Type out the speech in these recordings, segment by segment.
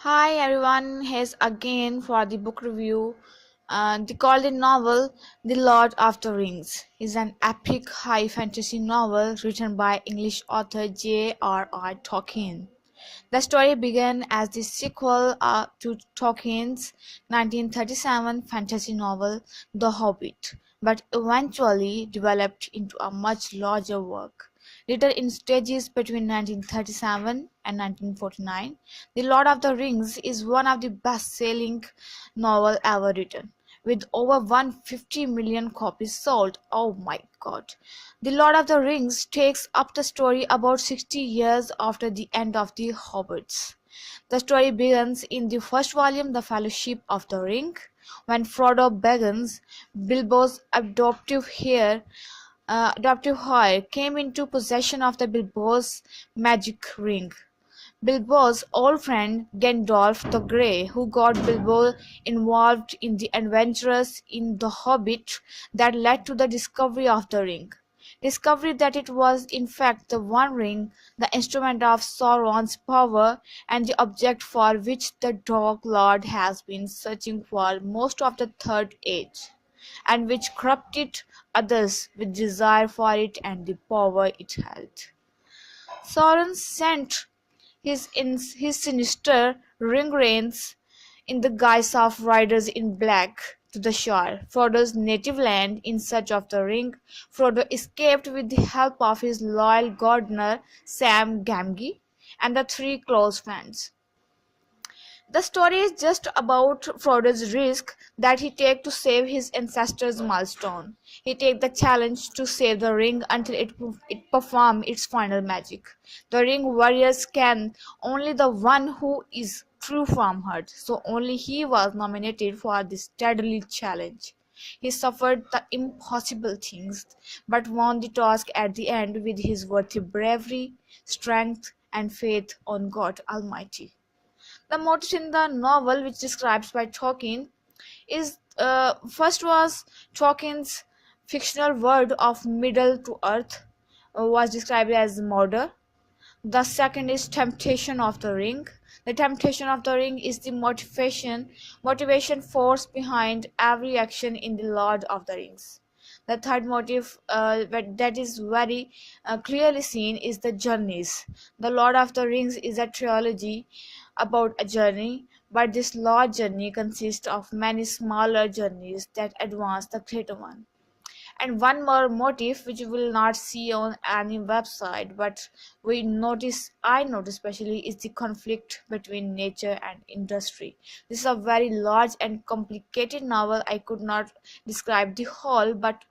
Hi everyone, here's again for the book review. The novel The Lord of the Rings is an epic high fantasy novel written by English author J.R.R. Tolkien. The story began as the sequel to Tolkien's 1937 fantasy novel The Hobbit, but eventually developed into a much larger work. Written in stages between 1937 and 1949, The Lord of the Rings is one of the best-selling novels ever written, with over 150 million copies sold. Oh my god. The Lord of the Rings takes up the story about 60 years after the end of The Hobbits. The story begins in the first volume, The Fellowship of the Ring, when Frodo Baggins, Bilbo's adoptive heir, came into possession of the Bilbo's magic ring. Bilbo's old friend Gandalf the Grey, who got Bilbo involved in the adventures in The Hobbit that led to the discovery of the ring. Discovery that it was in fact the One Ring, the instrument of Sauron's power, and the object for which the Dark Lord has been searching for most of the Third Age, and which corrupted others with desire for it and the power it held. Sauron sent his sinister ringwraiths in the guise of riders in black to the Shire, Frodo's native land, in search of the ring. Frodo escaped with the help of his loyal gardener Sam Gamgee and the three close friends. The story is just about Frodo's risk that he takes to save his ancestors' milestone. He takes the challenge to save the ring until it performs its final magic. The ring warriors can only the one who is true from heart, so only he was nominated for this deadly challenge. He suffered the impossible things, but won the task at the end with his worthy bravery, strength, and faith on God Almighty. The motif in the novel, which describes by Tolkien, is first was Tolkien's fictional world of Middle to Earth was described as murder. The second is temptation of the ring. The temptation of the ring is the motivation force behind every action in the Lord of the Rings. The third motive that is very clearly seen is the journeys. The Lord of the Rings is a trilogy about a journey, but this large journey consists of many smaller journeys that advance the greater one. And one more motif which you will not see on any website, but I notice especially, is the conflict between nature and industry. This is a very large and complicated novel. I could not describe the whole, but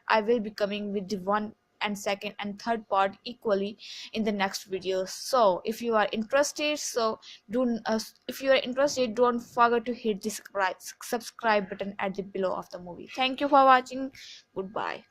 I will be coming with the one and second and third part equally in the next video. So if you are interested, don't forget to hit the subscribe button at the below of the movie. Thank you for watching. Goodbye.